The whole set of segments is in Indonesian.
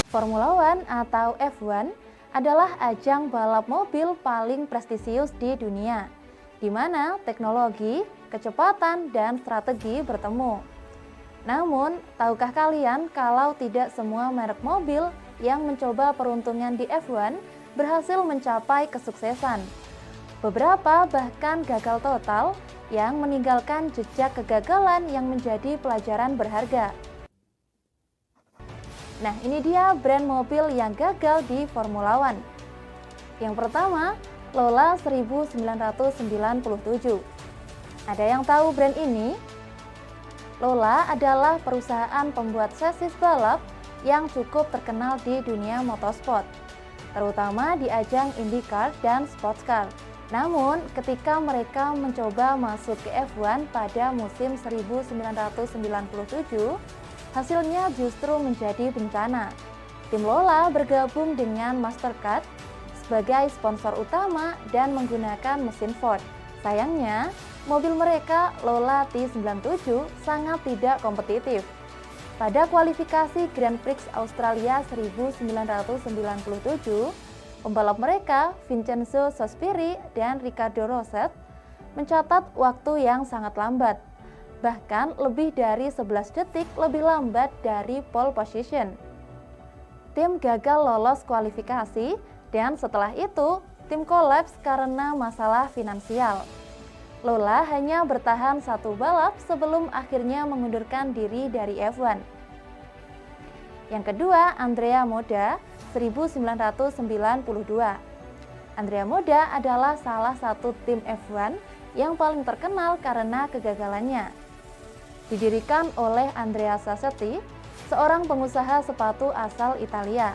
Formula One atau F1 adalah ajang balap mobil paling prestisius di dunia, di mana teknologi, kecepatan, dan strategi bertemu. Namun, tahukah kalian kalau tidak semua merek mobil yang mencoba peruntungan di F1 berhasil mencapai kesuksesan? Beberapa bahkan gagal total yang meninggalkan jejak kegagalan yang menjadi pelajaran berharga. Nah, ini dia brand mobil yang gagal di Formula One. Yang pertama, Lola 1997. Ada yang tahu brand ini? Lola adalah perusahaan pembuat sasis balap yang cukup terkenal di dunia motorsport, terutama di ajang IndyCar dan Sportscar. Namun, ketika mereka mencoba masuk ke F1 pada musim 1997, hasilnya justru menjadi bencana. Tim Lola bergabung dengan Mastercard sebagai sponsor utama dan menggunakan mesin Ford. Sayangnya, mobil mereka Lola T97 sangat tidak kompetitif. Pada kualifikasi Grand Prix Australia 1997, pembalap mereka Vincenzo Sospiri dan Riccardo Rosset mencatat waktu yang sangat lambat, bahkan lebih dari 11 detik lebih lambat dari pole position. Tim gagal lolos kualifikasi dan setelah itu tim kolaps karena masalah finansial. Lola hanya bertahan satu balap sebelum akhirnya mengundurkan diri dari F1. Yang kedua, Andrea Moda 1992. Andrea Moda adalah salah satu tim F1 yang paling terkenal karena kegagalannya. Didirikan oleh Andrea Sassetti, seorang pengusaha sepatu asal Italia.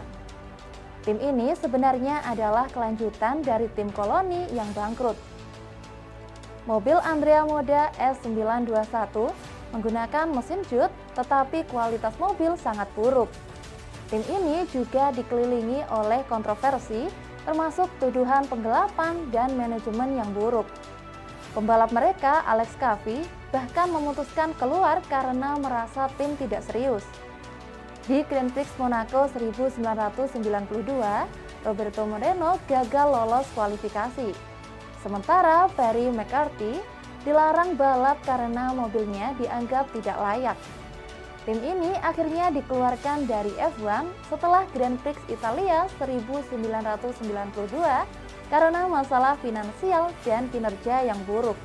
Tim ini sebenarnya adalah kelanjutan dari tim Koloni yang bangkrut. Mobil Andrea Moda S921 menggunakan mesin jut, tetapi kualitas mobil sangat buruk. Tim ini juga dikelilingi oleh kontroversi, termasuk tuduhan penggelapan dan manajemen yang buruk. Pembalap mereka, Alex Caffi, bahkan memutuskan keluar karena merasa tim tidak serius. Di Grand Prix Monaco 1992, Roberto Moreno gagal lolos kualifikasi. Sementara Perry McCarthy dilarang balap karena mobilnya dianggap tidak layak. Tim ini akhirnya dikeluarkan dari F1 setelah Grand Prix Italia 1992 karena masalah finansial dan kinerja yang buruk.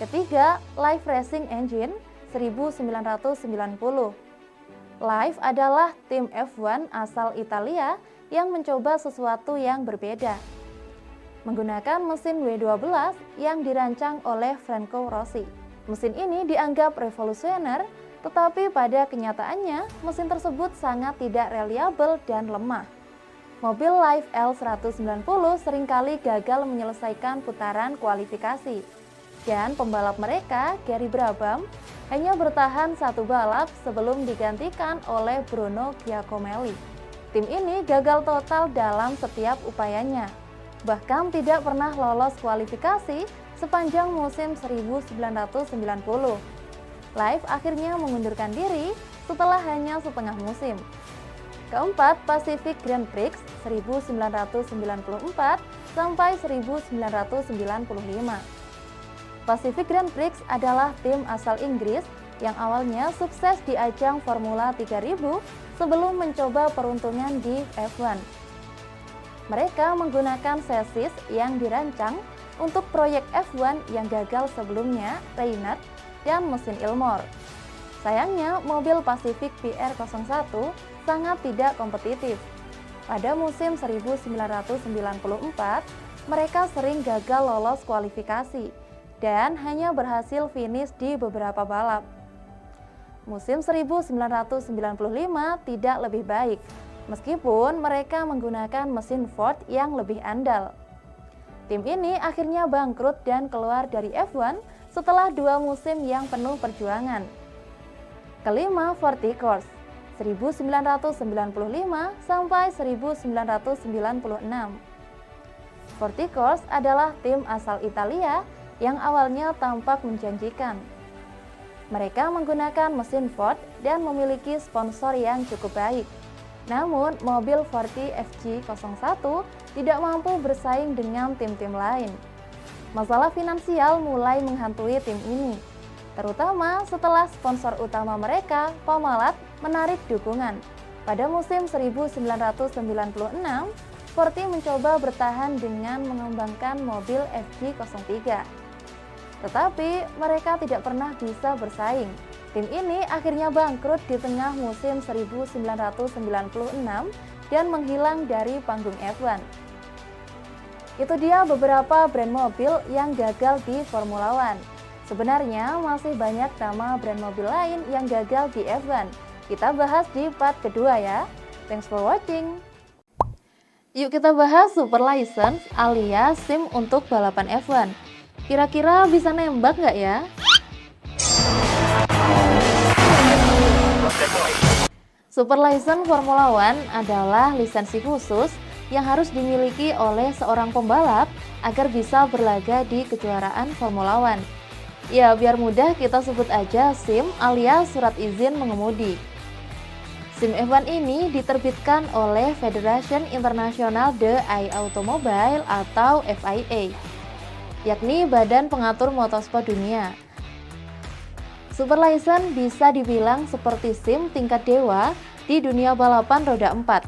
Ketiga, Live Racing Engine 1990. Live adalah tim F1 asal Italia yang mencoba sesuatu yang berbeda. Menggunakan mesin W12 yang dirancang oleh Franco Rossi. Mesin ini dianggap revolusioner, tetapi pada kenyataannya mesin tersebut sangat tidak reliabel dan lemah. Mobil Live L190 seringkali gagal menyelesaikan putaran kualifikasi. Dan pembalap mereka, Gary Brabham, hanya bertahan satu balap sebelum digantikan oleh Bruno Giacomelli. Tim ini gagal total dalam setiap upayanya, bahkan tidak pernah lolos kualifikasi sepanjang musim 1990. Live akhirnya mengundurkan diri setelah hanya setengah musim. Keempat, Pacific Grand Prix 1994 sampai 1995. Pacific Grand Prix adalah tim asal Inggris yang awalnya sukses di ajang Formula 3000 sebelum mencoba peruntungan di F1. Mereka menggunakan sasis yang dirancang untuk proyek F1 yang gagal sebelumnya, Reynard, dan mesin Ilmor. Sayangnya, mobil Pacific PR01 sangat tidak kompetitif. Pada musim 1994, mereka sering gagal lolos kualifikasi dan hanya berhasil finish di beberapa balap. Musim 1995 tidak lebih baik, meskipun mereka menggunakan mesin Ford yang lebih andal. Tim ini akhirnya bangkrut dan keluar dari F1 setelah 2 musim yang penuh perjuangan. Kelima, Forticors 1995 sampai 1996. Forticors adalah tim asal Italia yang awalnya tampak menjanjikan. Mereka menggunakan mesin Ford dan memiliki sponsor yang cukup baik. Namun, mobil 40 FG01 tidak mampu bersaing dengan tim-tim lain. Masalah finansial mulai menghantui tim ini, terutama setelah sponsor utama mereka, Pamalat, menarik dukungan. Pada musim 1996, Sporty mencoba bertahan dengan mengembangkan mobil FG03. Tetapi mereka tidak pernah bisa bersaing. Tim ini akhirnya bangkrut di tengah musim 1996 dan menghilang dari panggung F1. Itu dia beberapa brand mobil yang gagal di Formula One. Sebenarnya masih banyak nama brand mobil lain yang gagal di F1. Kita bahas di part kedua ya. Thanks for watching. Yuk kita bahas Super License alias SIM untuk balapan F1. Kira-kira bisa nembak nggak ya? Super License Formula One adalah lisensi khusus yang harus dimiliki oleh seorang pembalap agar bisa berlaga di kejuaraan Formula One. Ya, biar mudah kita sebut aja SIM alias surat izin mengemudi. SIM F1 ini diterbitkan oleh Federation International de Automobile atau FIA, yakni Badan Pengatur Motorsport Dunia. Super License bisa dibilang seperti SIM tingkat dewa di dunia balapan roda 4,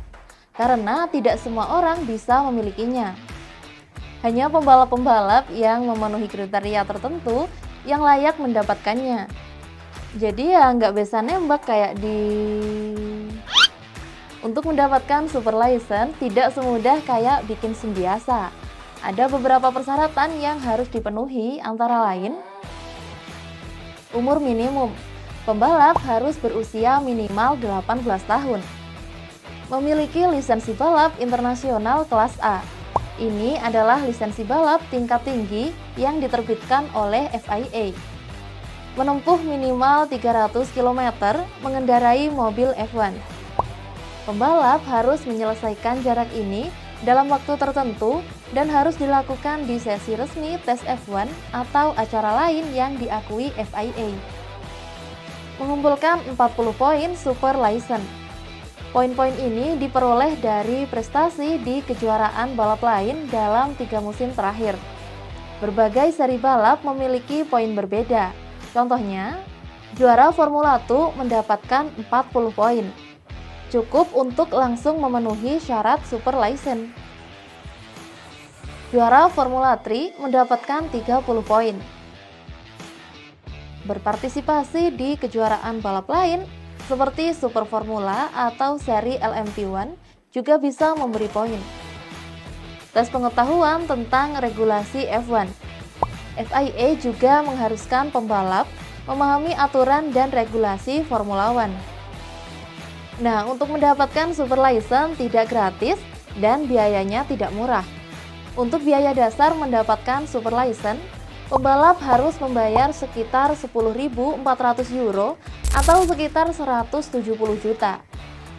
karena tidak semua orang bisa memilikinya. Hanya pembalap-pembalap yang memenuhi kriteria tertentu yang layak mendapatkannya. Jadi ya nggak bisa nembak kayak di... Untuk mendapatkan Super License tidak semudah kayak bikin SIM biasa. Ada beberapa persyaratan yang harus dipenuhi, antara lain umur minimum. Pembalap harus berusia minimal 18 tahun. Memiliki lisensi balap internasional kelas A. Ini adalah lisensi balap tingkat tinggi yang diterbitkan oleh FIA. Menempuh minimal 300 km mengendarai mobil F1. Pembalap harus menyelesaikan jarak ini dalam waktu tertentu dan harus dilakukan di sesi resmi tes F1 atau acara lain yang diakui FIA. Mengumpulkan 40 poin Super License. Poin-poin ini diperoleh dari prestasi di kejuaraan balap lain dalam 3 musim terakhir. Berbagai seri balap memiliki poin berbeda. Contohnya, juara Formula 2 mendapatkan 40 poin. Cukup untuk langsung memenuhi syarat Super License. Juara Formula 3 mendapatkan 30 poin. Berpartisipasi di kejuaraan balap lain seperti Super Formula atau seri LMP1 juga bisa memberi poin. Tes pengetahuan tentang regulasi F1. FIA juga mengharuskan pembalap memahami aturan dan regulasi Formula One. Nah, untuk mendapatkan Super License tidak gratis dan biayanya tidak murah. Untuk biaya dasar mendapatkan Super License, pembalap harus membayar sekitar 10.400 euro atau sekitar 170 juta.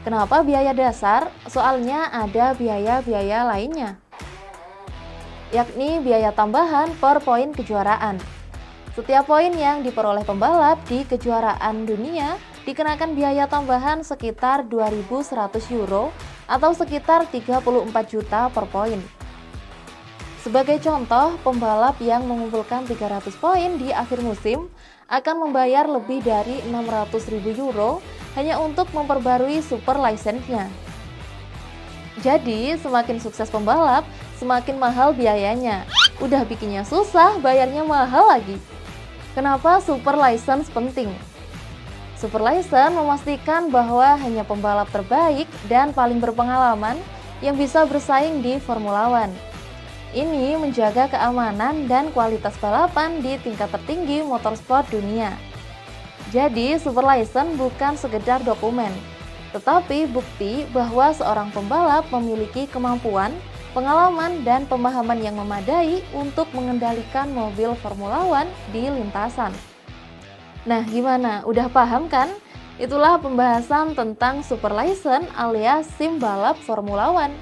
Kenapa biaya dasar? Soalnya ada biaya-biaya lainnya, yakni biaya tambahan per poin kejuaraan. Setiap poin yang diperoleh pembalap di kejuaraan dunia dikenakan biaya tambahan sekitar 2.100 euro atau sekitar 34 juta per poin. Sebagai contoh, pembalap yang mengumpulkan 300 poin di akhir musim akan membayar lebih dari 600.000 euro hanya untuk memperbarui Super License-nya. Jadi, semakin sukses pembalap, semakin mahal biayanya. Udah bikinnya susah, bayarnya mahal lagi. Kenapa Super License penting? Super License memastikan bahwa hanya pembalap terbaik dan paling berpengalaman yang bisa bersaing di Formula One. Ini menjaga keamanan dan kualitas balapan di tingkat tertinggi motorsport dunia. Jadi, Super License bukan sekedar dokumen, tetapi bukti bahwa seorang pembalap memiliki kemampuan, pengalaman, dan pemahaman yang memadai untuk mengendalikan mobil Formula One di lintasan. Nah, gimana? Udah paham kan? Itulah pembahasan tentang Super License alias SIM balap Formula One.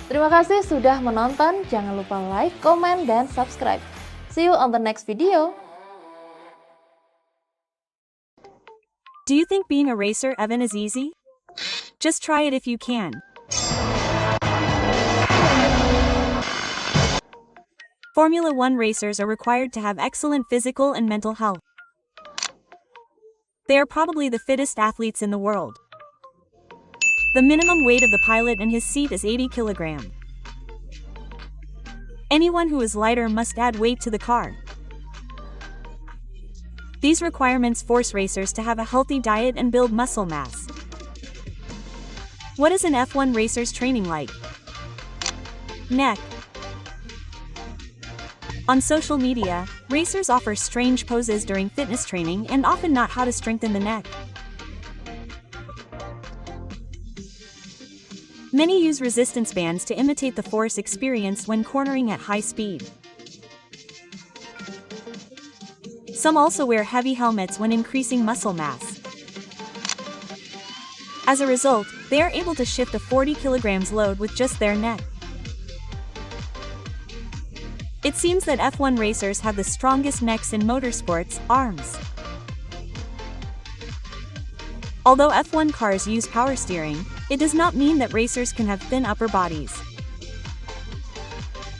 Terima kasih sudah menonton. Jangan lupa like, komen, dan subscribe. See you on the next video. Do you think being a racer, Evan, is easy? Just try it if you can. Formula One racers are required to have excellent physical and mental health. They are probably the fittest athletes in the world. The minimum weight of the pilot and his seat is 80 kilograms. Anyone who is lighter must add weight to the car. These requirements force racers to have a healthy diet and build muscle mass. What is an F1 racer's training like? Neck. On social media, racers offer strange poses during fitness training and often not how to strengthen the neck. Many use resistance bands to imitate the force experienced when cornering at high speed. Some also wear heavy helmets when increasing muscle mass. As a result, they are able to shift a 40 kilograms load with just their neck. It seems that F1 racers have the strongest necks in motorsports, arms. Although F1 cars use power steering, it does not mean that racers can have thin upper bodies.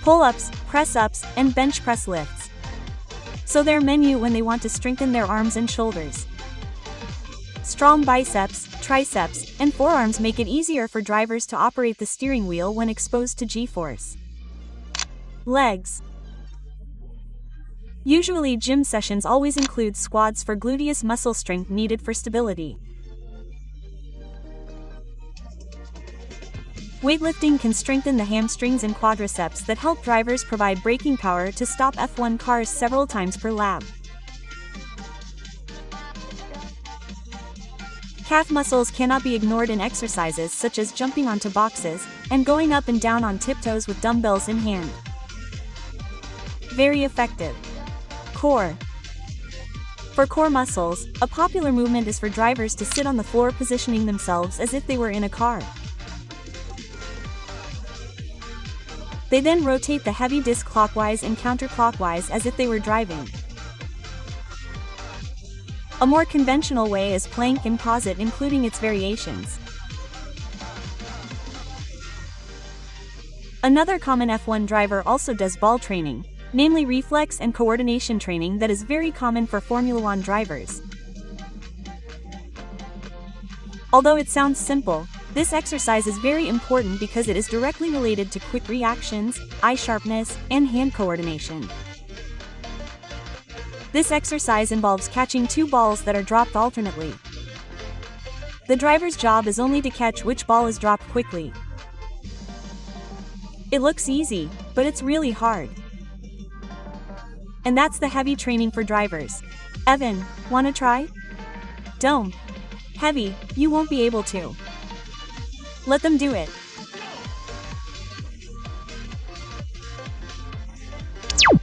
Pull-ups, press-ups, and bench press lifts. So their menu when they want to strengthen their arms and shoulders. Strong biceps, triceps, and forearms make it easier for drivers to operate the steering wheel when exposed to G-force. Legs. Usually gym sessions always include squats for gluteus muscle strength needed for stability. Weightlifting can strengthen the hamstrings and quadriceps that help drivers provide braking power to stop F1 cars several times per lap. Calf muscles cannot be ignored in exercises such as jumping onto boxes and going up and down on tiptoes with dumbbells in hand. Very effective. Core. For core muscles, a popular movement is for drivers to sit on the floor positioning themselves as if they were in a car. They then rotate the heavy disc clockwise and counterclockwise as if they were driving. A more conventional way is plank and posit, including its variations. Another common F1 driver also does ball training, namely reflex and coordination training that is very common for Formula One drivers. Although it sounds simple, this exercise is very important because it is directly related to quick reactions, eye sharpness, and hand coordination. This exercise involves catching two balls that are dropped alternately. The driver's job is only to catch which ball is dropped quickly. It looks easy, but it's really hard. And that's the heavy training for drivers. Evan, wanna try? Don't. Heavy, you won't be able to. Let them do it.